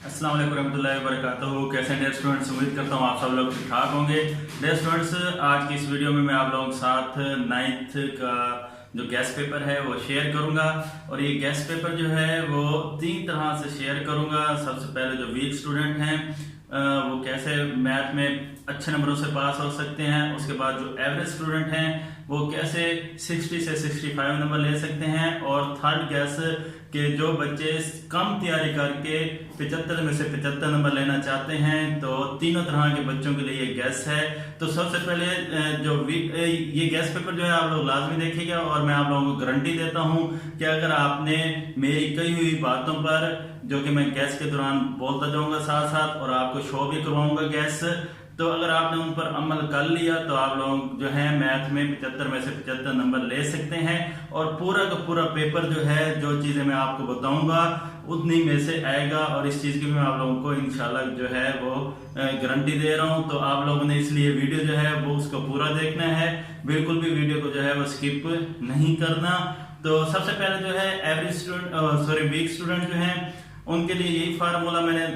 अस्सलाम वालेकुम रहमतुल्लाहि व बरकातहू। कैसे हैं डियर स्टूडेंट्स? उम्मीद करता हूँ आप सब लोग ठीक ठाक होंगे। डियर स्टूडेंट्स, आज की इस वीडियो में मैं आप लोगों के साथ 9th का जो गेस्ट पेपर है वो शेयर करूंगा। और ये गेस्ट पेपर जो है वो 3 तरह से शेयर करूंगा। सबसे पहले जो वीक स्टूडेंट हैं वो कैसे मैथ में अच्छे नंबरों से पास हो सकते हैं। उसके बाद जो एवरेज स्टूडेंट हैं वो कैसे 60 से 65 नंबर ले सकते हैं। और थर्ड गैस के जो बच्चे कम तैयारी करके 75 में से 75 नंबर लेना चाहते हैं, तो तीनों तरह के बच्चों के लिए ये गैस है। तो सबसे पहले ये गैस पेपर जो है आप लोग लाजमी देखिएगा। और मैं आप लोगों को गारंटी देता हूं कि अगर आपने मेरी कही हुई बातों पर, जो कि मैं गैस के दौरान बोलता जाऊंगा साथ साथ, और आपको शो भी करवाऊंगा गैस, तो अगर आपने उन पर अमल कर लिया तो आप लोग जो है मैथ में 75 में से 75 नंबर ले सकते हैं। और पूरा का पूरा पेपर जो है, जो चीजें मैं आपको बताऊंगा उतनी में से आएगा। और इस चीज की मैं आप लोगों को इंशाल्लाह जो है वो गारंटी दे रहा हूं। तो आप लोगों ने इसलिए वीडियो जो है वो उसको पूरा देखना है, बिल्कुल भी वीडियो को जो है वो स्किप नहीं करना। तो सबसे पहले जो है एवरेज स्टूडेंट वीक स्टूडेंट जो है उनके लिए यही फार्मूला मैंने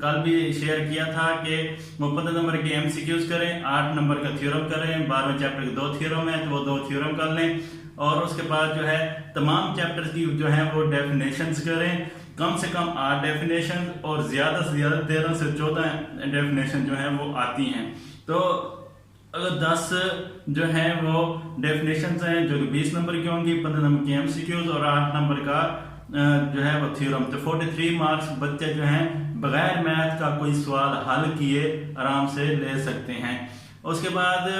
कल भी शेयर किया था कि वो 15 नंबर के एमसीक्यूज करें, 8 नंबर का थ्योरम करें। 12वें चैप्टर के 2 थ्योरम है तो वो 2 थ्योरम कर लें। और उसके बाद जो है तमाम चैप्टर्स की जो है वो डेफिनेशंस करें, कम से कम 8 डेफिनेशन और ज्यादा से ज्यादा 13 से 14 डेफिनेशन जो है वो आती हैं। तो अगर 10 जो है वो डेफिनेशंस हैं जो कि 20 नंबर की होंगी, 15 नंबर की एमसीक्यूज और 8 नंबर का जो है वो थ्योरम। तो 43 मार्क्स बच्चे जो हैं बगैर मैथ का कोई सवाल हल किए आराम से ले सकते हैं। उसके बाद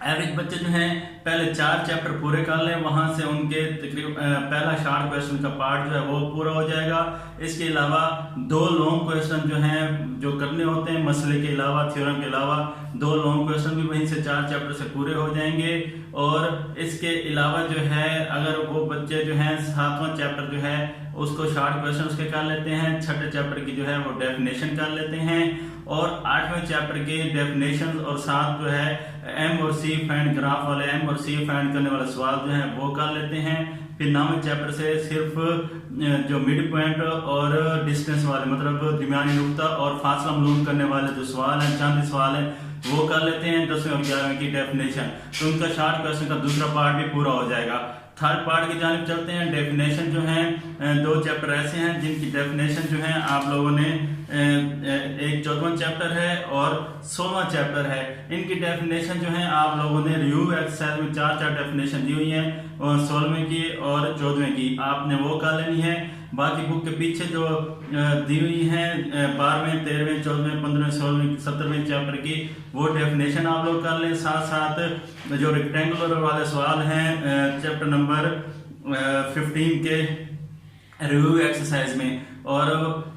एवरेज बच्चे जो हैं पहले 4 चैप्टर पूरे कर लें, वहां से उनके तकरीबन पहला शॉर्ट क्वेश्चन का पार्ट जो है वो पूरा हो जाएगा। इसके अलावा 2 लॉन्ग क्वेश्चन जो हैं जो करने होते हैं, मसले के अलावा, थ्योरम के अलावा 2 लॉन्ग क्वेश्चन भी वहीं से 4 चैप्टर से पूरे हो जाएंगे। और इसके अलावा जो है अगर वो बच्चे जो हैं 7वां चैप्टर जो है उसको शॉर्ट क्वेश्चन उसके कर लेते हैं, 6ठे चैप्टर की जो है वो डेफिनेशन कर लेते हैं, और 8वें चैप्टर के डेफिनेशन और साथ जो है एम और सी फाइंड ग्राफ वाले, एम और सी फाइंड करने वाले सवाल जो है वो कर लेते हैं। फिर 9वें चैप्टर से सिर्फ जो मिड पॉइंट और डिस्टेंस वाले, मतलब दरमियानी नुक्ता और फासला मालूम करने वाले जो सवाल हैं, चंद सवाल हैं, वो कर लेते हैं। 10वें और 11वें की डेफिनेशन, तो उनका शॉर्ट क्वेश्चन का दूसरा पार्ट भी पूरा हो जाएगा। थर्ड पार्ट की जानिब चलते हैं। डेफिनेशन जो हैं 2 चैप्टर ऐसे हैं जिनकी डेफिनेशन जो है आप लोगों ने एक 14वां चैप्टर है और 16वां चैप्टर है, इनकी डेफिनेशन जो है आप लोगों ने रिव्यू एक्सरसाइज में 4 डेफिनेशन दी हुई है, और 16वें की और 14वें की आपने वो कर लेनी है। बाकी बुक के पीछे जो दी हुई है 12वें, 13वें, 14वें, 15वें, 16वें, 17वें चैप्टर की वो डेफिनेशन आप लोग कर लें। साथ साथ जो रेक्टेंगुलर वाले सवाल हैं चैप्टर नंबर 15 के रिव्यू एक्सरसाइज में, और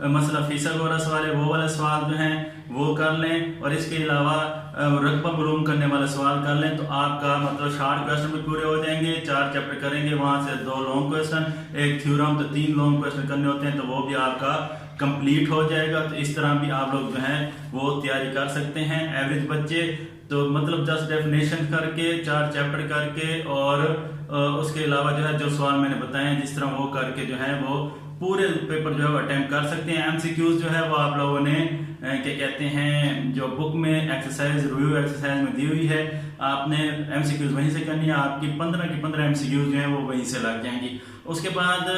मसला फिसागोरस वाले वो वाले सवाल जो हैं वो कर लें। और इसके अलावा रकबा मालूम करने वाले सवाल कर लें, तो आपका मतलब शॉर्ट क्वेश्चन भी पूरे हो जाएंगे। 4 चैप्टर करेंगे, वहां से 2 लॉन्ग क्वेश्चन, एक थ्योरम, तो 3 लॉन्ग क्वेश्चन करने होते हैं, तो वो भी आपका कंप्लीट हो जाएगा। तो इस तरह भी आप लोग जो है वो तैयारी कर सकते हैं एवरेज बच्चे। तो मतलब 10 डेफिनेशन करके, 4 चैप्टर करके, और उसके अलावा जो है जो सवाल मैंने बताए हैं जिस तरह वो करके जो है वो पूरे पेपर जो है वो अटेम्प्ट कर सकते हैं। एमसीक्यूज जो है वो आप लोगों ने क्या कहते हैं जो बुक में एक्सरसाइज, रिव्यू एक्सरसाइज में दी हुई है, आपने एमसीक्यूज वहीं से करनी है। आपकी 15 की 15 एमसीक्यूज जो है वो वहीं से लग जाएंगी। उसके बाद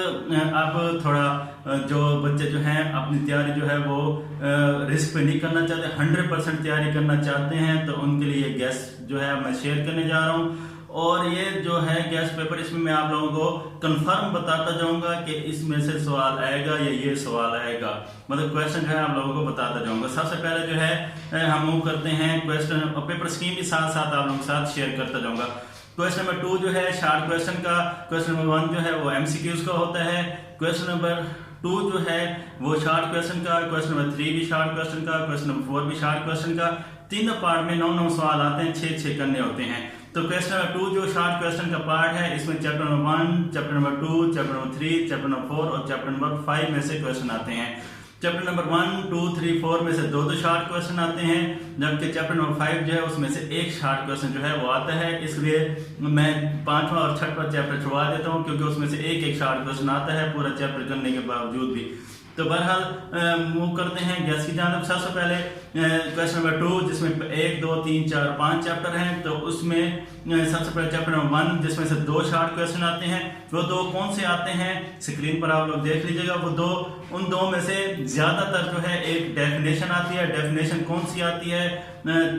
अब थोड़ा जो बच्चे जो हैं अपनी तैयारी जो है वो रिस्क पे नहीं करना चाहते, 100% तैयारी करना चाहते हैं, तो उनके लिए गैस जो है मैं शेयर करने जा रहा हूँ। और ये जो है गैस पेपर, इसमें मैं आप लोगों को कंफर्म बताता जाऊंगा कि इसमें से सवाल आएगा या ये सवाल आएगा, मतलब क्वेश्चन जो है आप लोगों को बताता जाऊंगा। सबसे पहले जो है हम मूव करते हैं क्वेश्चन और पेपर स्कीम भी साथ साथ आप लोगों के साथ शेयर करता जाऊंगा। क्वेश्चन नंबर 2 जो है शॉर्ट क्वेश्चन का, क्वेश्चन नंबर 1 जो है वो एमसीक्यूज का होता है, क्वेश्चन नंबर 2 जो है वो शॉर्ट क्वेश्चन का, क्वेश्चन नंबर 3 भी शॉर्ट क्वेश्चन का, क्वेश्चन नंबर 4 भी शॉर्ट क्वेश्चन का। तीनों पार्ट में 9 सवाल आते हैं, 6 करने होते हैं। तो क्वेश्चन नंबर 2 जो शॉर्ट क्वेश्चन का पार्ट है, इसमें chapter number 1, chapter number 2, chapter number 3, chapter number 4 और चैप्टर नंबर 5 में से क्वेश्चन आते हैं। चैप्टर नंबर 1, 2, 3, 4 में से 2 शॉर्ट क्वेश्चन आते हैं, जबकि चैप्टर नंबर 5 जो है उसमें से एक शॉर्ट क्वेश्चन जो है वो आता है। इसलिए मैं 5वां और 6वां चैप्टर छुड़वा देता हूँ, क्योंकि उसमें से एक शॉर्ट क्वेश्चन आता है पूरा चैप्टर करने के बावजूद भी। तो बहरहाल मूव करते हैं गैस की जानिब। सबसे पहले क्वेश्चन नंबर 2 जिसमें 1, 2, 3, 4, 5 चैप्टर हैं। तो उसमें सबसे पहले चैप्टर नंबर 1 जिसमें से 2 शॉर्ट क्वेश्चन आते हैं। वो 2 कौन से आते हैं स्क्रीन पर आप लोग देख लीजिएगा। वो 2 उन 2 में से ज्यादातर जो है एक डेफिनेशन आती है। डेफिनेशन कौन सी आती है?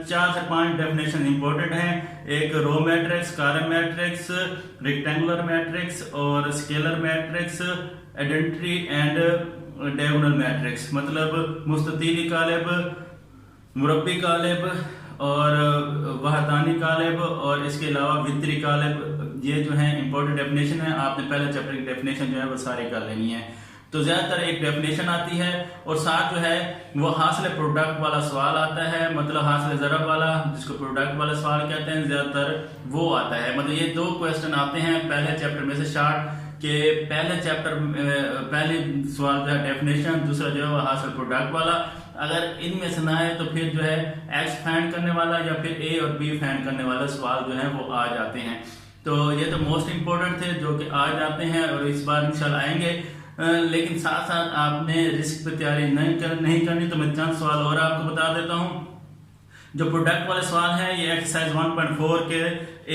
4 से 5 डेफिनेशन इंपॉर्टेंट हैं। एक row matrix, column matrix, rectangular matrix और scalar matrix, identity and diagonal matrix, मतलब मुस्ततीली कालिब, मुरब्बी कालिब और वहदानी कालिब और इसके अलावा वितरी कालिब। ये जो है इंपॉर्टेंट डेफिनेशन है। आपने पहले चैप्टर की डेफिनेशन जो है वो सारी कर लेनी है। तो ज्यादातर एक डेफिनेशन आती है और साथ जो है वो हासिल प्रोडक्ट वाला सवाल आता है, मतलब हासिल ज़रब वाला, जिसको प्रोडक्ट वाला सवाल कहते हैं, ज्यादातर वो आता है। मतलब ये 2 क्वेश्चन आते हैं पहले चैप्टर में से शॉर्ट के। पहले चैप्टर पहले सवाल जो है डेफिनेशन, दूसरा जो है वो हासिल प्रोडक्ट वाला। अगर इनमें से ना है तो फिर जो है एक्स फाइंड करने वाला या फिर ए और बी फाइंड करने वाला सवाल जो है वो आ जाते हैं। तो ये तो मोस्ट इंपोर्टेंट थे जो कि आ जाते हैं और इस बार इंशाल्लाह आएंगे। लेकिन साथ साथ आपने रिस्क पे तैयारी नहीं करनी। तो मैं चंद सवाल और आपको बता देता हूँ। जो प्रोडक्ट वाले सवाल हैं ये एक्सरसाइज 1.4 के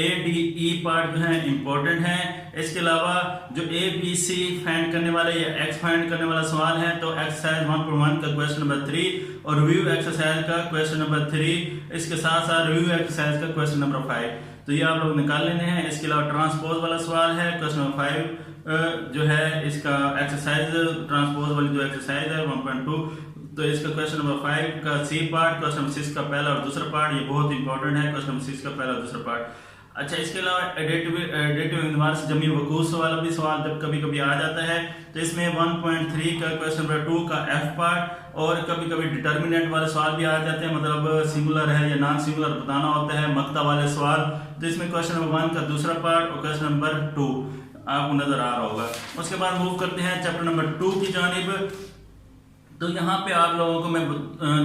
ADE पार्ट जो है इंपॉर्टेंट है। इसके अलावा जो ABC फाइंड करने वाले या एक्स फाइंड करने वाला सवाल है तो एक्सरसाइज 1.1 का क्वेश्चन नंबर 3 और रिव्यू एक्सरसाइज का क्वेश्चन नंबर 3, इसके साथ साथ रिव्यू एक्सरसाइज का क्वेश्चन नंबर 5, तो ये आप लोग निकाल लेने हैं। इसके अलावा ट्रांसपोज वाला सवाल है क्वेश्चन नंबर 5 जो है इसका एक्सरसाइज ट्रांसपोज वाली जो एक्सरसाइज है 1.2, तो इसका क्वेश्चन नंबर 5 का C पार्ट, क्वेश्चन नंबर 6 का पहला और दूसरा पार्ट, ये बहुत इंपॉर्टेंट है क्वेश्चन नंबर 6 का पहला और दूसरा पार्ट। अच्छा, इसके अलावा एडिटिव इनवार से जमी वकूस वाला भी सवाल जब कभी कभी आ जाता है तो इसमें 1.3 का क्वेश्चन नंबर 2 का F पार्ट और कभी कभी डिटर्मिनेंट वाले सवाल भी आ जाते हैं, मतलब सिंगुलर है या नॉन सिंगुलर बताना होता है, मक्ता वाले सवाल। तो इसमें क्वेश्चन नंबर 1 का दूसरा पार्ट और क्वेश्चन नंबर 2 आपको नजर आ रहा होगा। उसके बाद मूव करते हैं चैप्टर नंबर 2 की जानिब। तो यहाँ पे आप लोगों को मैं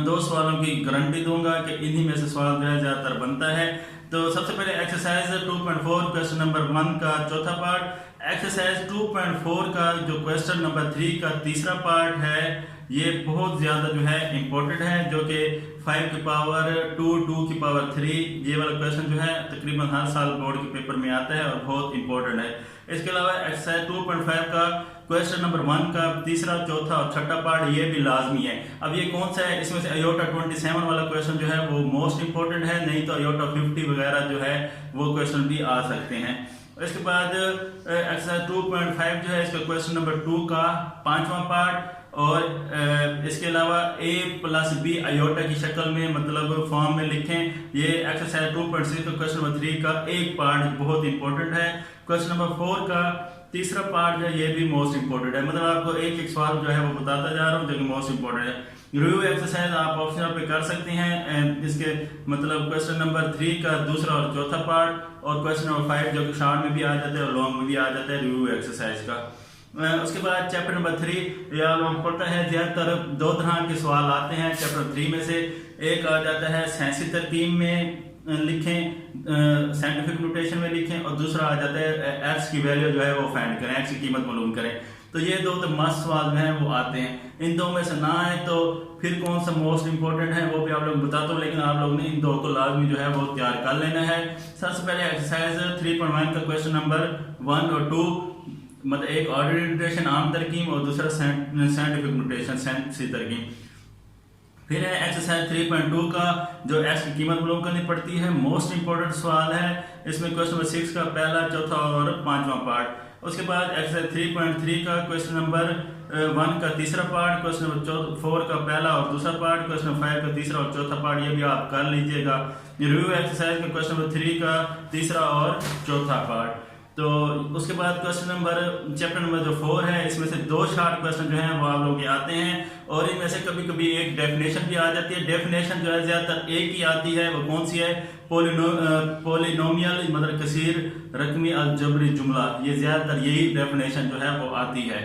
2 सवालों की गारंटी दूंगा कि इन्हीं में से सवाल जो है ज्यादातर बनता है। तो सबसे पहले एक्सरसाइज 2.4 क्वेश्चन नंबर 1 का चौथा पार्ट, एक्सरसाइज 2.4 का जो क्वेश्चन नंबर 3 का तीसरा पार्ट है ये बहुत ज्यादा जो है इंपॉर्टेंट है, जो कि 5 की पावर 2, 2 की पावर 3, ये वाला क्वेश्चन जो है तकरीबन हर साल बोर्ड के पेपर में आता है और बहुत इंपॉर्टेंट है। इसके अलावा एक्सरसाइज 2.5 का क्वेश्चन नंबर 1 का तीसरा, चौथा और छठा पार्ट ये भी लाजमी है। अब ये कौन सा है? इसमें से आयोटा 27 वाला क्वेश्चन जो है वो मोस्ट इंपॉर्टेंट है, नहीं तो आयोटा 50 वगैरह जो है वो क्वेश्चन भी आ सकते हैं। इसके बाद एक्सरसाइज 2.5 जो है इसका क्वेश्चन नंबर 2 का 5वां पार्ट और इसके अलावा A+B आयोटा की शक्ल में मतलब फॉर्म में लिखें। ये एक्सरसाइज 2.6 का क्वेश्चन नंबर 3 का एक पार्ट बहुत इंपॉर्टेंट है। क्वेश्चन नंबर 4 का तीसरा पार्ट जो है ये भी मोस्ट इंपॉर्टेंट है, मतलब आपको एक एक सवाल जो है वो बताता जा रहा हूँ जो कि मोस्ट इंपॉर्टेंट है। रिव्यू एक्सरसाइज आप ऑप्शनल पे कर सकते हैं, इसके मतलब क्वेश्चन नंबर 3 का दूसरा और चौथा पार्ट और क्वेश्चन नंबर 5 जो कि शॉर्ट में भी आ जाता है और लॉन्ग में भी आ जाता है रिव्यू एक्सरसाइज का। उसके बाद चैप्टर नंबर 3 या लोग पढ़ता है ज्यादातर 2 तरह के सवाल आते हैं चैप्टर 3 में से। एक आ जाता है साइंसी तरकीब में लिखें, साइंटिफिक नोटेशन में लिखें, और दूसरा आ जाता है एक्स की वैल्यू जो है वो फाइंड करें, एक्स की कीमत मालूम करें। तो ये 2 तो मस्त सवाल जो है वो आते हैं। इन 2 में से ना आए तो फिर कौन सा मोस्ट इंपॉर्टेंट है वो भी आप लोग बताता हूँ, लेकिन आप लोग ने इन 2 को लाजमी जो है वो तैयार कर लेना है। सबसे पहले एक्सरसाइज 3.1 का क्वेश्चन नंबर 1 और 2, मतलब एक ऑर्डिनरी नोटेशन आम तरकीब और दूसरा साइंटिफिक नोटेशन साइंसी तरकीब। फिर है एक्सरसाइज 3.2 का जो एक्स की कीमत मालूम करनी पड़ती है, मोस्ट इंपोर्टेंट सवाल है। इसमें क्वेश्चन नंबर 6 का पहला, चौथा और 5वां पार्ट। उसके बाद एक्सरसाइज 3.3 का क्वेश्चन नंबर 1 का तीसरा पार्ट, क्वेश्चन नंबर 4 का पहला और दूसरा पार्ट, क्वेश्चन नंबर 5 का तीसरा और चौथा पार्ट, ये भी आप कर लीजिएगा। रिव्यू एक्सरसाइज का क्वेश्चन नंबर 3 का तीसरा और चौथा पार्ट। तो उसके बाद क्वेश्चन नंबर चैप्टर नंबर जो 4 है इसमें से 2 शॉर्ट क्वेश्चन जो हैं वो आप लोग के आते हैं और इनमें से कभी कभी एक डेफिनेशन भी आ जाती है। डेफिनेशन जो है ज्यादातर एक ही आती है, वो कौन सी है? पोलिनोमियल मतलब कसीर रकमी अलजबरी जुमला, ये ज्यादातर यही डेफिनेशन जो है वो आती है।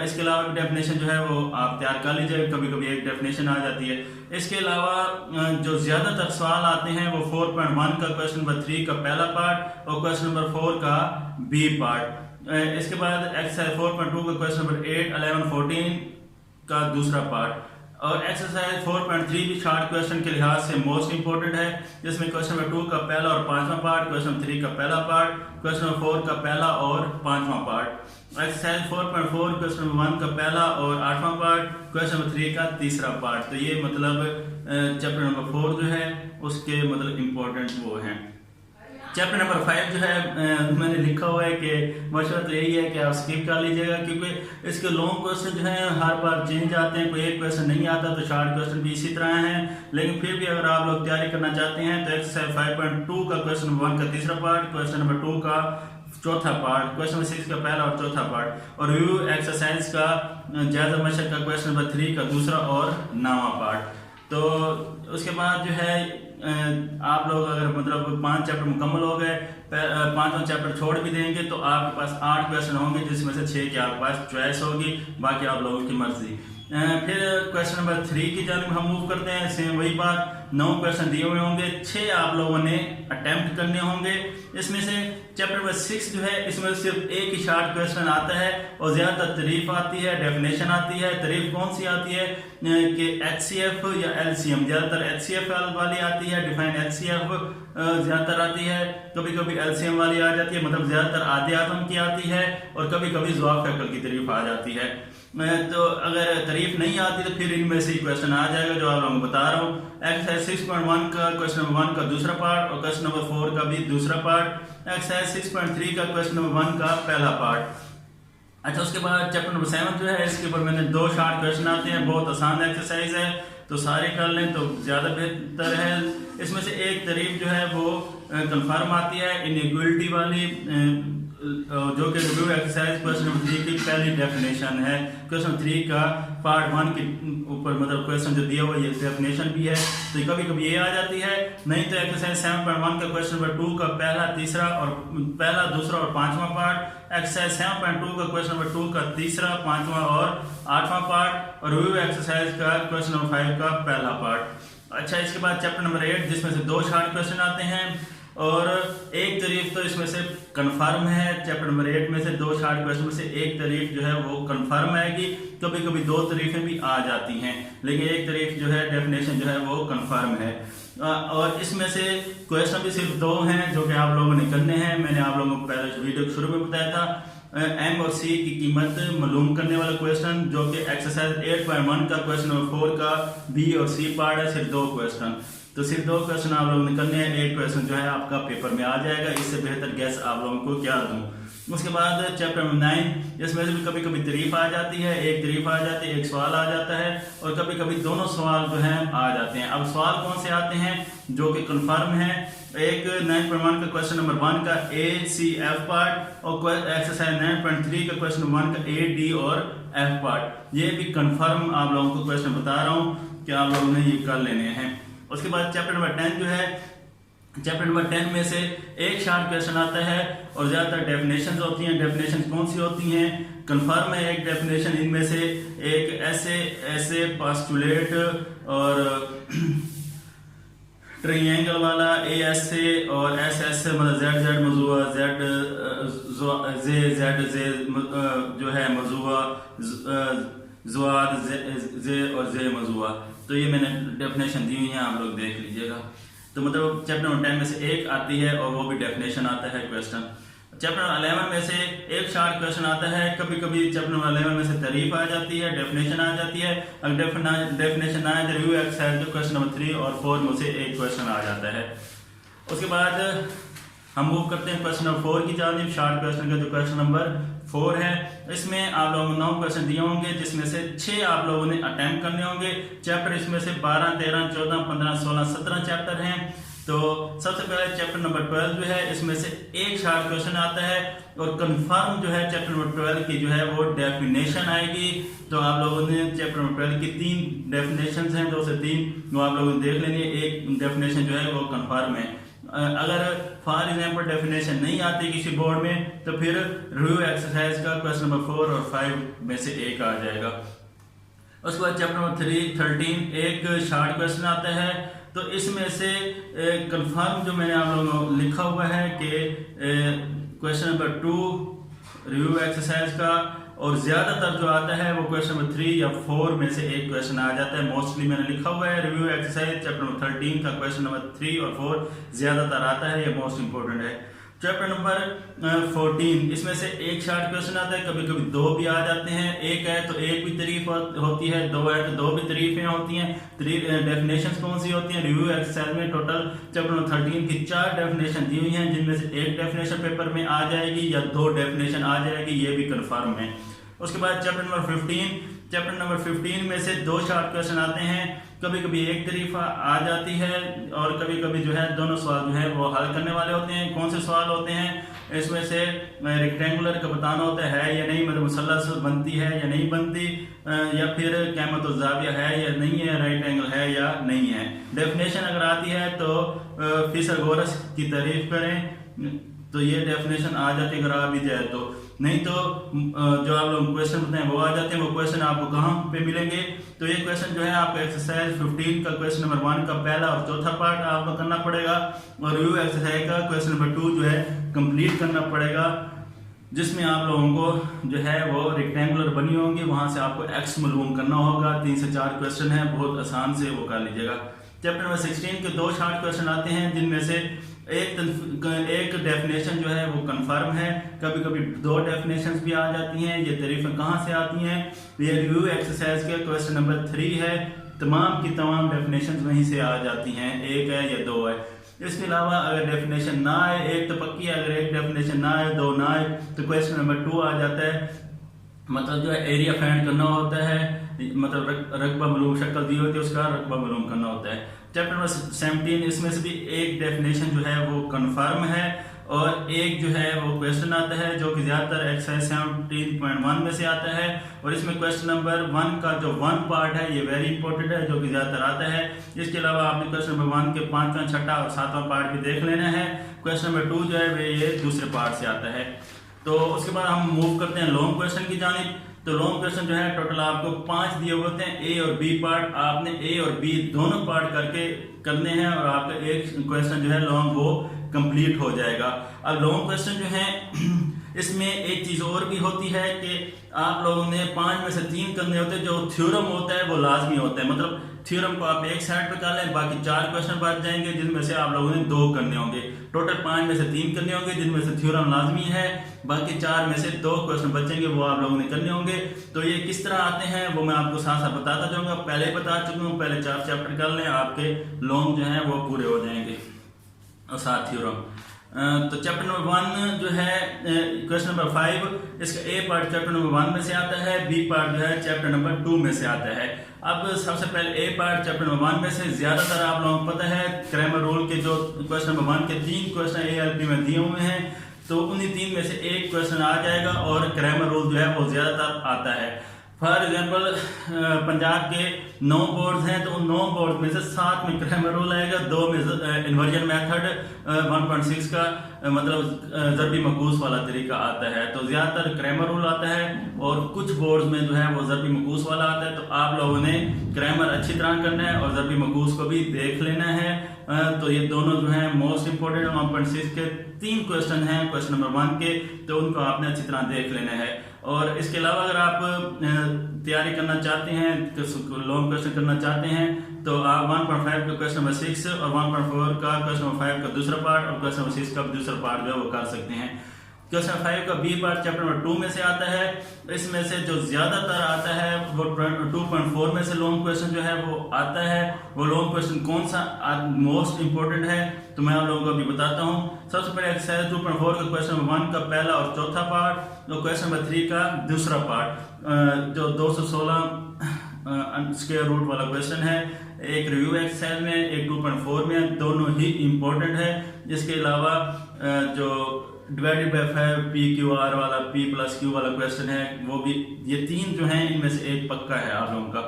इसके अलावा डेफिनेशन जो है वो आप तैयार कर लीजिए, कभी कभी एक डेफिनेशन आ जाती है। इसके अलावा जो ज्यादातर सवाल आते हैं वो 4.1 का क्वेश्चन नंबर 3 का पहला पार्ट और क्वेश्चन नंबर 4 का बी पार्ट। इसके बाद एक्सरसाइज 4.2 का क्वेश्चन नंबर 8, 11, 14 का दूसरा पार्ट। और एक्सरसाइज 4.3 भी शॉर्ट क्वेश्चन के लिहाज से मोस्ट इंपॉर्टेंट है, जिसमें क्वेश्चन नंबर 2 का पहला और पांचवा पार्ट, क्वेश्चन नंबर 3 का पहला पार्ट, क्वेश्चन नंबर 4 का पहला और पांचवा पार्ट। एक्सरसाइज 4.4 क्वेश्चन नंबर 1 का पहला और आठवां पार्ट, क्वेश्चन नंबर 3 का तीसरा पार्ट। तो ये मतलब चैप्टर नंबर 4 जो है उसके मतलब इम्पोर्टेंट वो हैं। चैप्टर नंबर 5 जो है मैंने लिखा हुआ है कि मशवरा तो यही है कि आप स्किप कर लीजिएगा, क्योंकि इसके लॉन्ग क्वेश्चन जो हैं हर बार चेंज आते हैं, कोई एक क्वेश्चन नहीं आता तो शॉर्ट क्वेश्चन भी इसी तरह हैं। लेकिन फिर भी अगर आप लोग तैयारी करना चाहते हैं तो एक्सरसाइज 5.2 का क्वेश्चन नंबर 1 का तीसरा पार्ट, क्वेश्चन नंबर 2 का चौथा पार्ट, क्वेश्चन नंबर 6 का पहला और चौथा पार्ट, और रिव्यू एक्सरसाइज का जायजा मशक का क्वेश्चन नंबर 3 का दूसरा और 9वां पार्ट। तो उसके बाद जो है आप लोग अगर मतलब 5 चैप्टर मुकम्मल हो गए, 5वां चैप्टर छोड़ भी देंगे तो आपके पास 8 क्वेश्चन होंगे, जिसमें से 6 की आपके पास चॉइस होगी, बाकी आप लोगों की मर्जी। फिर क्वेश्चन नंबर 3 की जानिब हम मूव करते हैं। सेम वही बात, 9 क्वेश्चन दिए हुए होंगे, 6 आप लोगों ने अटेम्प्ट करने होंगे। इसमें से चैप्टर नंबर 6 जो है इसमें सिर्फ एक ही शॉर्ट क्वेश्चन आता है और ज्यादातर तारीफ आती है, डेफिनेशन आती है। तारीफ कौन सी आती है कि HCF या LCM, ज्यादातर HCF वाली आती है, डिफाइन HCF ज्यादातर आती है, कभी कभी LCM वाली आ जाती है, मतलब ज्यादातर आधे आदम की आती है, और कभी कभी ज़वाब फैक्टर की तारीफ आ जाती है। तो अगर तारीफ नहीं आती तो फिर इनमें से क्वेश्चन आ जाएगा जो आप लोगों को बता रहा हूँ। एक्सरसाइज 6.1 का क्वेश्चन नंबर 1 का दूसरा पार्ट और क्वेश्चन नंबर 4 का भी दूसरा पार्ट। एक्सरसाइज 6.3 का क्वेश्चन नंबर 1 का पहला पार्ट। अच्छा, उसके बाद चैप्टर नंबर 7 जो है इसके ऊपर मैंने 2 शॉर्ट क्वेश्चन आते हैं, बहुत आसान एक्सरसाइज है, तो सारे कर लें तो ज्यादा बेहतर है। इसमें से एक तारीफ जो है वो कंफर्म आती है, इनइक्वालिटी वाली, जो कि रिव्यू एक्सरसाइज क्वेश्चन नंबर 3 की पहली डेफिनेशन है। क्वेश्चन 3 का पार्ट 1 के ऊपर मतलब क्वेश्चन जो दिया हुआ ये डेफिनेशन भी है, तो कभी कभी ये आ जाती है। नहीं तो एक्सरसाइज 7.1 का क्वेश्चन नंबर 2 का पहला, तीसरा और पहला, दूसरा और पांचवा पार्ट। एक्सरसाइज 7.2 का क्वेश्चन नंबर 2 का तीसरा, पांचवा और आठवां पार्ट, और रिव्यू एक्सरसाइज का क्वेश्चन नंबर 5 का पहला पार्ट। अच्छा, इसके बाद चैप्टर नंबर 8 जिसमें से 2 शॉर्ट क्वेश्चन आते हैं और एक तारीफ तो इसमें से कंफर्म है। चैप्टर नंबर 8 में से 2 शॉर्ट क्वेश्चन में से एक तारीफ जो है वो कंफर्म आएगी, कभी कभी 2 तारीफें भी आ जाती हैं, लेकिन एक तारीफ जो है डेफिनेशन जो है वो कंफर्म है। और इसमें से क्वेश्चन भी सिर्फ 2 हैं जो कि आप लोगों ने करने हैं। मैंने आप लोगों को पहले वीडियो के शुरू में बताया था, M और C की कीमत मालूम करने वाला क्वेश्चन, जो कि एक्सरसाइज 8.1 का क्वेश्चन नंबर 4 का B और C पार्ट है, सिर्फ 2 क्वेश्चन। तो सिर्फ 2 क्वेश्चन आप लोगों ने करने हैं, एक क्वेश्चन जो है आपका पेपर में आ जाएगा, इससे बेहतर गैस आप लोगों को क्या दूं। उसके बाद चैप्टर नंबर 9 इसमें से भी कभी कभी तारीफ आ जाती है, एक तारीफ आ जाती है, एक सवाल आ जाता है, और कभी कभी दोनों सवाल जो हैं आ जाते हैं। अब सवाल कौन से आते हैं जो कि कंफर्म है, एक 9.1 का क्वेश्चन नंबर 1 का ACF पार्ट और एक्सरसाइज 9.3 का क्वेश्चन नंबर 1 का AD और F पार्ट। ये भी कंफर्म आप लोगों को क्वेश्चन बता रहा हूँ कि आप लोगों ने ये कर लेने हैं। उसके बाद चैप्टर नंबर 10 जो है, चैप्टर नंबर 10 में से एक शॉर्ट क्वेश्चन आता है और ज्यादातर डेफिनेशंस होती हैं। डेफिनेशन कौन सी होती हैं, कंफर्म है एक डेफिनेशन इनमें से, एक ऐसे पोस्टुलेट और ट्रायंगल वाला ASA और SS मतलब ZZ मौजूआ, Z जो है मौजूआ, ज़वाद Z और Z मौजूआ। तो ये मैंने डेफिनेशन दी हुई है, आप लोग देख लीजिएगा। तो मतलब चैप्टर नंबर 10 में से एक आती है और वो भी डेफिनेशन आता है क्वेश्चन। चैप्टर नंबर 11 में से एक शॉर्ट क्वेश्चन आता है, कभी कभी चैप्टर नंबर 11 में से तारीफ आ जाती है, डेफिनेशन आ जाती है। अगर डेफिनेशन ना आए तो रिव्यू एक्सरसाइज जो क्वेश्चन नंबर 3 और 4 में से एक क्वेश्चन आ जाता है। उसके बाद हम मूव करते हैं क्वेश्चन नंबर 4 की जानिब। शॉर्ट क्वेश्चन का जो क्वेश्चन नंबर 4 है, इसमें आप लोगों को 9 क्वेश्चन दिए होंगे, जिसमें से 6 आप लोगों ने अटेम्प्ट करने होंगे। चैप्टर इसमें से 12, 13, 14, 15, 16, 17 चैप्टर हैं। तो सबसे पहले चैप्टर नंबर 12 जो है, इसमें से एक शॉर्ट क्वेश्चन आता है और कंफर्म जो है चैप्टर नंबर 12 की जो है वो डेफिनेशन आएगी। तो आप लोगों ने चैप्टर नंबर 12 की 3 डेफिनेशन हैं, 2 से 3 वो आप लोगों ने देख लेनी है। एक डेफिनेशन जो है वो कंफर्म है। अगर फॉर एग्जाम्पल डेफिनेशन नहीं आती किसी बोर्ड में तो फिर रिव्यू एक्सरसाइज का क्वेश्चन नंबर 4 और 5 में से एक आ जाएगा। उसके बाद चैप्टर नंबर 13 एक शॉर्ट क्वेश्चन आता है। तो इसमें से कंफर्म जो मैंने आप लोगों को लिखा हुआ है कि क्वेश्चन नंबर 2 रिव्यू एक्सरसाइज का और ज्यादातर जो आता है वो क्वेश्चन नंबर 3 या 4 में से एक क्वेश्चन आ जाता है। मोस्टली मैंने लिखा हुआ है रिव्यू एक्सरसाइज चैप्टर नंबर 13 का क्वेश्चन नंबर 3 और 4 ज्यादातर आता है, ये मोस्ट इंपोर्टेंट है। चैप्टर नंबर 14 इसमें से एक शार्ट क्वेश्चन आता है, कभी कभी दो भी आ जाते हैं। एक है तो एक भी तारीफ होती है, दो है तो दो भी तारीफें होती हैं। डेफिनेशंस कौन सी होती हैं? रिव्यू एक्सरसाइज में टोटल चैप्टर नंबर 13 की 4 डेफिनेशन दी हुई हैं, जिनमें से एक डेफिनेशन पेपर में आ जाएगी या 2 डेफिनेशन आ जाएगी, ये भी कंफर्म है। उसके बाद चैप्टर नंबर 15 में से 2 शार्ट क्वेश्चन आते हैं, कभी कभी एक तारीफ आ जाती है और कभी कभी जो है दोनों सवाल जो है वो हल करने वाले होते हैं। कौन से सवाल होते हैं? इसमें से रेक्टेंगुलर का बताना होता है या नहीं, मतलब मुसल्लस बनती है या नहीं बनती, या फिर क़यामत और ज़ाविया है या नहीं है, राइट एंगल है या नहीं है। डेफिनेशन अगर आती है तो फिसागोरस की तारीफ करें, तो ये डेफिनेशन आ जाती है अगर आ भी जाए तो। नहीं तो जो आप लोग क्वेश्चन बताए हैं वो आ जाते हैं। वो क्वेश्चन आपको कहाँ पे मिलेंगे? तो ये क्वेश्चन जो है आपको एक्सरसाइज 15 का क्वेश्चन नंबर 1 का पहला और चौथा पार्ट आपको करना पड़ेगा, और रिव्यू एक्सरसाइज का क्वेश्चन नंबर 2 जो है कंप्लीट करना पड़ेगा, जिसमें आप लोगों को जो है वो रेक्टेंगुलर बनी होंगी, वहां से आपको एक्स मालूम करना होगा। 3 से 4 क्वेश्चन है, बहुत आसान से वो कर लीजिएगा। चैप्टर नंबर 16 के 2 शार्ट क्वेश्चन आते हैं, जिनमें से एक डेफिनेशन जो है वो कंफर्म है, कभी कभी 2 डेफिनेशंस भी आ जाती हैं। ये तारीफें कहाँ से आती हैं? ये रिव्यू एक्सरसाइज के क्वेश्चन नंबर 3 है, तमाम की तमाम डेफिनेशंस वहीं से आ जाती हैं, एक है या 2 है। इसके अलावा अगर डेफिनेशन ना आए, एक तो पक्की है, अगर एक डेफिनेशन ना आए, 2 ना आए, तो क्वेश्चन नंबर 2 आ जाता है। मतलब जो है एरिया फाइंड करना होता है, मतलब रकबा मालूम शक्ल दी होती है, उसका रकबा मालूम करना होता है। चैप्टर नंबर 17 इसमें से भी एक डेफिनेशन जो है वो कंफर्म है, और एक जो है वो क्वेश्चन आता है जो कि ज्यादातर एक्सरसाइज 17.1 में से आता है, और इसमें क्वेश्चन नंबर 1 का जो 1 पार्ट है ये वेरी इंपॉर्टेंट है, जो कि ज्यादातर आता है। इसके अलावा आपने क्वेश्चन नंबर 1 के 5वां, 6वां और 7वां पार्ट भी देख लेना है। क्वेश्चन नंबर 2 जो है ये दूसरे पार्ट से आता है। तो उसके बाद हम मूव करते हैं लॉन्ग क्वेश्चन की जानिब। तो लॉन्ग क्वेश्चन जो है टोटल आपको 5 दिए होते हैं, ए और बी पार्ट। आपने ए और बी दोनों पार्ट करके करने हैं, और आपका एक क्वेश्चन जो है लॉन्ग वो कंप्लीट हो जाएगा। अब लॉन्ग क्वेश्चन जो है इसमें एक चीज और भी होती है कि आप लोगों ने 5 में से 3 करने होते हैं। जो थ्योरम होता है वो लाजमी होता है, मतलब थ्योरम को आप एक साइड पे कर लें, बाकी 4 क्वेश्चन बच जाएंगे, जिनमें से आप लोगों ने 2 करने होंगे। टोटल 5 में से 3 करने होंगे, जिनमें से थ्योरम लाजमी है, बाकी 4 में से 2 क्वेश्चन बचेंगे, वो आप लोगों ने करने होंगे। तो ये किस तरह आते हैं वो मैं आपको साथ साथ बताता जाऊंगा। पहले बता चुका हूँ, पहले 4 चैप्टर कर लें, आपके लॉन्ग जो है वो पूरे हो जाएंगे, और साथ थ्योरम। तो चैप्टर नंबर 1 जो है क्वेश्चन नंबर 5, इसका ए पार्ट चैप्टर नंबर 1 में से आता है, बी पार्ट जो है चैप्टर नंबर 2 में से आता है। अब सबसे पहले ए पार्ट चैप्टर नंबर 1 में से ज्यादातर आप लोगों को पता है क्रैमर रूल के जो क्वेश्चन नंबर 1 के 3 क्वेश्चन ALP में दिए हुए हैं, तो उन्हीं 3 में से एक क्वेश्चन आ जाएगा, और क्रैमर रूल जो है वो ज्यादातर आता है। फॉर एग्जाम्पल पंजाब के 9 बोर्ड हैं, तो उन 9 बोर्ड में से 7 में क्रैमर रूल आएगा, 2 में इन्वर्जन मेथड 1.6 का मतलब ज़रबी मकूस वाला तरीका आता है। तो ज्यादातर क्रैमर रूल आता है, और कुछ बोर्ड में जो है वो ज़रबी मकूस वाला आता है। तो आप लोगों ने क्रैमर अच्छी तरह करना है और ज़रबी मकूस को भी देख लेना है। तो ये दोनों जो है मोस्ट इंपोर्टेंट 1.6 के 3 क्वेश्चन हैं क्वेश्चन नंबर 1 के, तो उनको आपने अच्छी तरह देख लेना है। और इसके अलावा अगर आप तैयारी करना चाहते हैं, लॉन्ग क्वेश्चन करना चाहते हैं, तो आप 1.5 का क्वेश्चन नंबर 6 और 1.4 का क्वेश्चन नंबर 5 का दूसरा पार्ट और क्वेश्चन नंबर 6 का दूसरा पार्ट जो है वो कर सकते हैं। क्वेश्चन 5 का बी पार्ट चैप्टर नंबर 2 में से आता है। इसमें से जो ज्यादातर आता है वो 2.4 में से लॉन्ग क्वेश्चन जो है वो आता है। वो लॉन्ग क्वेश्चन कौन सा मोस्ट इंपोर्टेंट है तो मैं आप लोगों को अभी बताता हूँ। सबसे पहले एक्सरसाइज 2.4 का क्वेश्चन नंबर 1 का पहला और चौथा पार्ट, तो क्वेश्चन नंबर 3 का दूसरा पार्ट जो 216 स्क्वायर रूट वाला क्वेश्चन है, एक रिव्यू एक्सरसाइज में, एक 2.4 में, दोनों ही इंपॉर्टेंट है। इसके अलावा जो डिवाइडेड बाय 5 PQR वाला P+Q वाला क्वेश्चन है वो भी, ये 3 जो हैं इनमें से एक पक्का है आप लोगों का।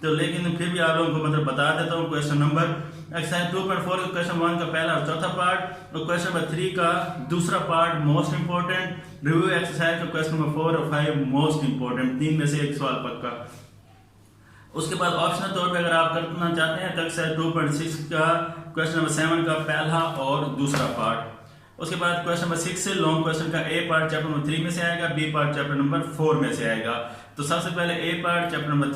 तो लेकिन फिर भी आप लोगों को मतलब बता देता हूँ क्वेश्चन नंबर एक्सरसाइज 2.4 का क्वेश्चन 1 का पहला और चौथा पार्ट और क्वेश्चन नंबर 3 का दूसरा part most important, review exercise का क्वेश्चन नंबर 4 और 5 मोस्ट इंपोर्टेंट, 3 में से एक सवाल पक्का। उसके बाद ऑप्शनल तौर पे अगर आप करना चाहते हैं तो एक्सरसाइज 2.6 का क्वेश्चन नंबर 7 का पहला और दूसरा पार्ट, उसके बाद क्वेश्चन नंबर 6 लॉन्ग क्वेश्चन का ए पार्ट चैप्टर नंबर 3 में से आएगा, बी पार्ट चैप्टर नंबर 4 में से आएगा। तो सबसे पहले ए पार्ट चैप्टर नंबर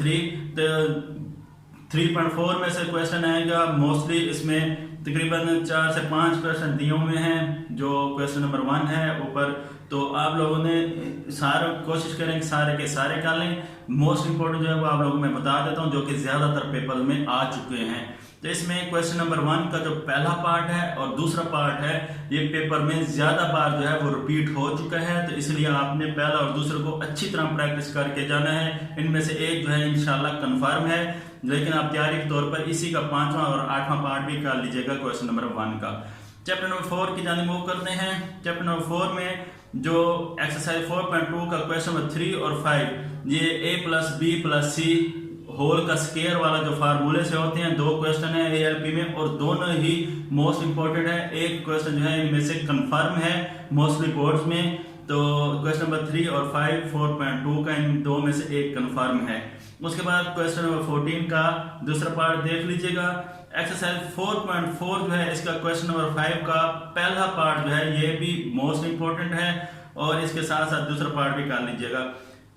3.4 में से क्वेश्चन आएगा। मोस्टली इसमें तकरीबन 4 से 5 क्वेश्चन दिए हुए हैं जो क्वेश्चन नंबर 1 है ऊपर। तो आप लोगों ने सारा कोशिश करें कि सारे के सारे कर लें। मोस्ट इंपोर्टेंट जो है वो आप लोगों को मैं बता देता हूं जो कि ज्यादातर पेपर में आ चुके हैं। तो इसमें क्वेश्चन नंबर 1 का जो पहला पार्ट है और दूसरा पार्ट है ये पेपर में ज्यादा बार जो है वो रिपीट हो चुका है, तो इसलिए आपने पहला और दूसरे को अच्छी तरह प्रैक्टिस करके जाना है। इनमें से एक जो है इंशाल्लाह कंफर्म है, लेकिन आप तैयारी के तौर पर इसी का 5वां और 8वां पार्ट भी कर लीजिएगा क्वेश्चन नंबर 1 का। चैप्टर नंबर 4 की जानिब मूव करते हैं। चैप्टर नंबर 4 में जो एक्सरसाइज 4.2 का क्वेश्चन नंबर 3 और 5 ये a+b+c होल का स्केयर वाला जो फार्मूले से होते हैं, 2 क्वेश्चन है ALP में और दोनों ही मोस्ट इंपोर्टेंट है। एक क्वेश्चन जो है इनमें से कंफर्म है मोस्टली बोर्ड्स में, तो क्वेश्चन नंबर 3 और 5 4.2 का इन दो में से एक कंफर्म है। उसके बाद क्वेश्चन नंबर 14 का दूसरा पार्ट देख लीजिएगा। एक्सरसाइज 4.4 जो है इसका क्वेश्चन नंबर 5 का पहला पार्ट जो है ये भी मोस्ट इंपोर्टेंट है और इसके साथ साथ दूसरा पार्ट भी कर लीजिएगा।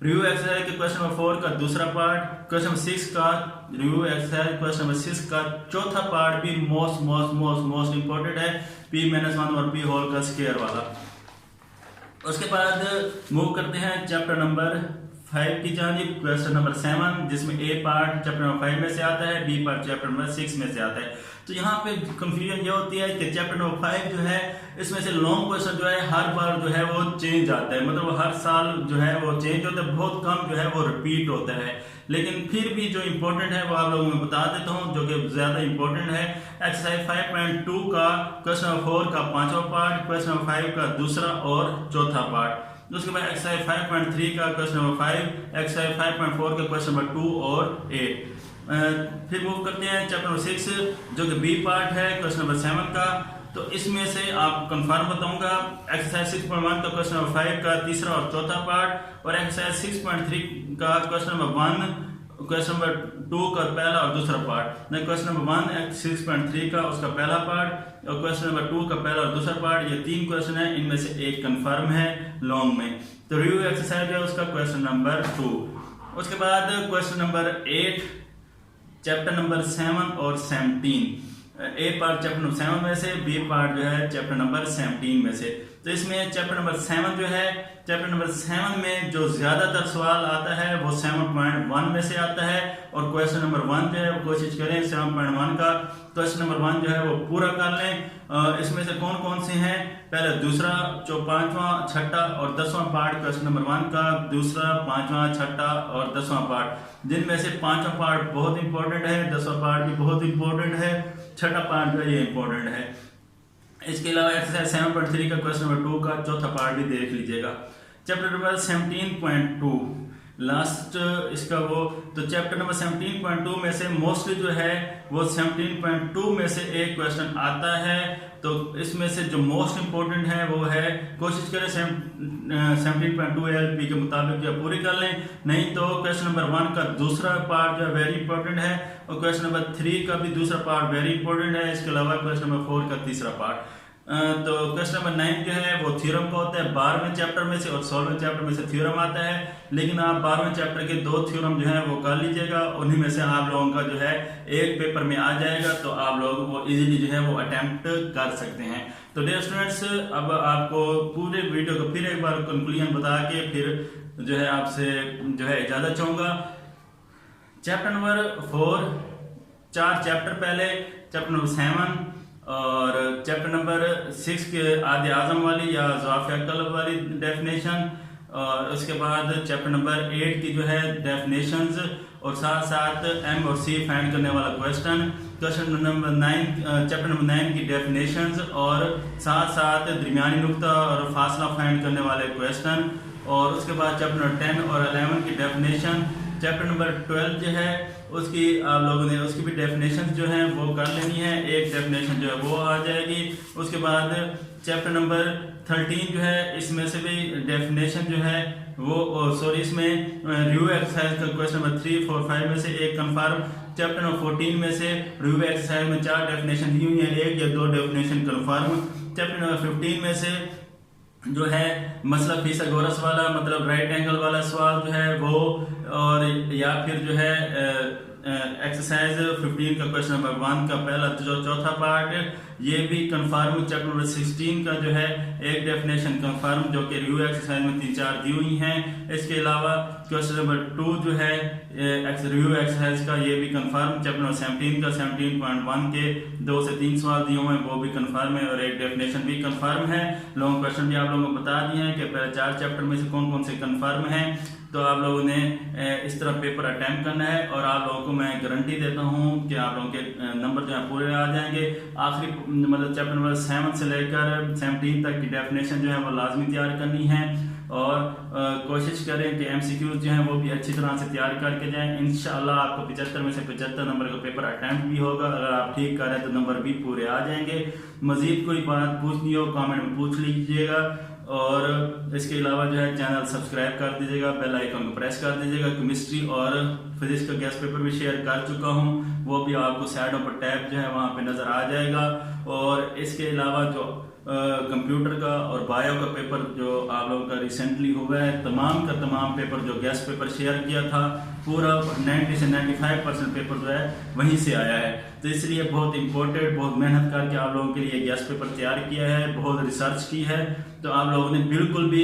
रिव्यू एक्सरसाइज के क्वेश्चन नंबर 4 का दूसरा पार्ट, क्वेश्चन नंबर 6 का रिव्यू एक्सरसाइज क्वेश्चन नंबर 6 का चौथा पार्ट भी मोस्ट इंपोर्टेंट है, p-1 और p होल का स्क्वायर वाला। उसके बाद मूव करते हैं चैप्टर नंबर 5 की जानिब, क्वेश्चन नंबर 7 जिसमें ए पार्ट चैप्टर नंबर 5 में से आता है, बी पार्ट चैप्टर नंबर 6 में से आता है। तो यहाँ पे कंफ्यूजन ये होती है कि चैप्टर नंबर 5 जो है इसमें से लॉन्ग क्वेश्चन जो है हर बार जो है वो चेंज आता है, मतलब हर साल जो है वो चेंज होता है, बहुत कम जो है वो रिपीट होता है। लेकिन फिर भी जो इंपॉर्टेंट है वो आप लोगों को बता देता हूँ जो कि ज्यादा इंपॉर्टेंट है। एक्सरसाइज 5.2 का क्वेश्चन नंबर 4 का 5वां पार्ट, क्वेश्चन नंबर 5 का दूसरा और चौथा पार्ट। उसके बाद एक्सरसाइज 5.3 का क्वेश्चन नंबर 5, एक्सरसाइज 5.4 का क्वेश्चन नंबर 2 और 8। फिर मूव करते हैं चैप्टर नंबर 6 जो कि बी पार्ट है क्वेश्चन नंबर 7 का। तो इसमें से आप कंफर्म बताऊंगा एक्सरसाइज 6.1 का क्वेश्चन नंबर 5 का तीसरा और चौथा पार्ट और एक्सरसाइज 6.3 का क्वेश्चन नंबर 1, क्वेश्चन नंबर 2 का पहला और दूसरा पार्ट। क्वेश्चन नंबर 1 6.3 का उसका पहला पार्ट और क्वेश्चन नंबर 2 का पहला और दूसरा पार्ट, ये 3 क्वेश्चन है, इनमें से एक कंफर्म है लॉन्ग में। तो रिव्यू एक्सरसाइज है उसका क्वेश्चन नंबर 2। उसके बाद क्वेश्चन नंबर 8 चैप्टर नंबर 7 और 17, ए पार्ट चैप्टर नंबर 7 में से, बी पार्ट जो है चैप्टर नंबर 17 में से। तो इसमें चैप्टर नंबर 7 जो है, चैप्टर नंबर 7 में जो ज्यादातर सवाल आता है वो 7.1 में से आता है और क्वेश्चन नंबर 1 जो है वो कोशिश करें 7.1 का क्वेश्चन नंबर 1 जो है वो पूरा कर लें। इसमें से कौन कौन से हैं, पहले दूसरा, 5वां, 6ठा और 10वां पार्ट क्वेश्चन नंबर 1 का, दूसरा, 5वां, 6ठा और 10वां पार्ट, जिनमें से 5वां पार्ट बहुत इंपॉर्टेंट है, 10वां पार्ट भी बहुत इंपॉर्टेंट है, 6ठा पार्ट जो है ये इंपॉर्टेंट है। इसके अलावा एक्सरसाइज 7.3 का क्वेश्चन नंबर 2 का चौथा पार्ट भी देख लीजिएगा। चैप्टर नंबर 17.2 लास्ट इसका वो, तो चैप्टर नंबर 17.2 में से मोस्टली जो है वो 17.2 में से एक क्वेश्चन आता है। तो इसमें से जो मोस्ट इंपोर्टेंट है वो है, कोशिश करें 17.2 ALP के मुताबिक जो पूरी कर लें, नहीं तो क्वेश्चन नंबर 1 का दूसरा पार्ट जो है वेरी इंपॉर्टेंट है और क्वेश्चन नंबर 3 का भी दूसरा पार्ट वेरी इंपॉर्टेंट है। इसके अलावा क्वेश्चन नंबर 4 का तीसरा पार्ट। तो क्वेश्चन नंबर 9 जो है वो थ्योरम का होता है, 12वें चैप्टर में से और 16वें चैप्टर में से थ्योरम आता है, लेकिन आप 12वें चैप्टर के 2 थ्योरम जो है वो कर लीजिएगा, उन्हीं में से आप लोगों का जो है एक पेपर में आ जाएगा, तो आप लोग वो इजीली जो है वो अटेम्प्ट कर सकते हैं। तो डियर स्टूडेंट्स, अब आपको पूरे वीडियो को फिर एक बार कंक्लूजन बता के फिर जो है आपसे जो है इजाजत चाहूंगा। चैप्टर नंबर 4 4 चैप्टर पहले, चैप्टर नंबर 7 और चैप्टर नंबर 6 के आदि आजम वाली या ज़वाफ़ अक्ल वाली डेफिनेशन, और उसके बाद चैप्टर नंबर 8 की जो है डेफिनेशंस और साथ साथ M और C फाइंड करने वाला question, question number 9 chapter number 9 की डेफिनेशंस और साथ साथ दरमियानी नुक्ता और फासला फाइंड करने वाले क्वेश्चन, और उसके बाद चैप्टर नंबर 10 और 11 की डेफिनेशन। चैप्टर नंबर 12 जो है उसकी आप लोगों ने उसकी भी डेफिनेशन जो है वो कर लेनी है, एक डेफिनेशन जो है वो आ जाएगी। उसके बाद चैप्टर नंबर 13 जो है इसमें से भी डेफिनेशन जो है वो इसमें रिव्यू एक्सरसाइज का क्वेश्चन नंबर 3, 4, 5 में से एक कंफर्म। चैप्टर नंबर 14 में से रिव्यू एक्सरसाइज में 4 डेफिनेशन दी हुई है, एक या 2 डेफिनेशन कंफर्म। चैप्टर नंबर 15 में से जो है मसला फिसागोरस वाला मतलब राइट एंगल वाला सवाल जो है वो, और या फिर जो है एक्सरसाइज 15 का क्वेश्चन नंबर 1 का पहला जो चौथा पार्ट, ये भी कंफर्म। चैप्टर नंबर 16 का जो है एक डेफिनेशन कंफर्म जो कि रिव्यू एक्सरसाइज में 3-4 दी हुई हैं। इसके अलावा क्वेश्चन नंबर 2 जो है रिव्यू एक्सरसाइज का, ये भी कंफर्म। चैप्टर नंबर 17 का 17.1 के 2 से 3 सवाल दिए हुए हैं, वो भी कंफर्म है और एक डेफिनेशन भी कंफर्म है। लॉन्ग क्वेश्चन भी आप लोगों को बता दिए हैं कि पहले 4 चैप्टर में से कौन कौन से कंफर्म हैं। तो आप लोगों ने इस तरह पेपर अटेम्प्ट करना है और आप लोगों को मैं गारंटी देता हूं कि आप लोगों के नंबर जो है पूरे आ जाएंगे। आखिरी मतलब चैप्टर नंबर 7 से लेकर 17 तक की डेफिनेशन जो है वो लाजमी तैयार करनी है और कोशिश करें कि एमसीक्यूज जो हैं वो भी अच्छी तरह से तैयार करके जाएं। इंशाल्लाह आपको 75 में से 75 नंबर का पेपर अटेम्प्ट भी होगा। अगर आप ठीक करें तो नंबर भी पूरे आ जाएंगे। मजीद कोई बात पूछनी हो कमेंट में पूछ लीजिएगा और इसके अलावा जो है चैनल सब्सक्राइब कर दीजिएगा, बेल आइकन को प्रेस कर दीजिएगा। केमिस्ट्री और फिजिक्स का गेस्ट पेपर भी शेयर कर चुका हूं, वो भी आपको साइडों पर टैब जो है वहां पे नजर आ जाएगा। और इसके अलावा जो कंप्यूटर का और बायो का पेपर जो आप लोगों का रिसेंटली हुआ है, तमाम का तमाम पेपर जो गेस्ट पेपर शेयर किया था पूरा 90 से 95% पेपर जो है वहीं से आया है। तो इसलिए बहुत इंपॉर्टेंट, बहुत मेहनत करके आप लोगों के लिए गेस्ट पेपर तैयार किया है, बहुत रिसर्च की है। तो आप लोगों ने बिल्कुल भी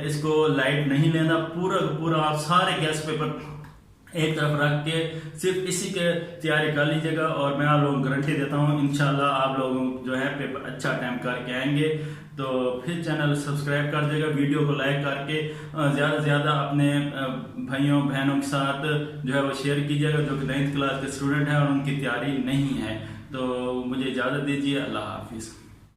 इसको लाइट नहीं लेना, पूरा आप सारे गेस्ट पेपर एक तरफ रख के सिर्फ इसी के तैयारी कर लीजिएगा और मैं आप लोगों को गारंटी देता हूँ इंशाल्लाह आप लोग जो है पेपर अच्छा अटेम्प्ट करके आएंगे। तो फिर चैनल सब्सक्राइब कर दीजिएगा, वीडियो को लाइक करके ज़्यादा से ज़्यादा अपने भाइयों बहनों के साथ जो है वो शेयर कीजिएगा जो कि 9th क्लास के स्टूडेंट हैं और उनकी तैयारी नहीं है। तो मुझे इजाज़त दीजिए, अल्लाह हाफिज़।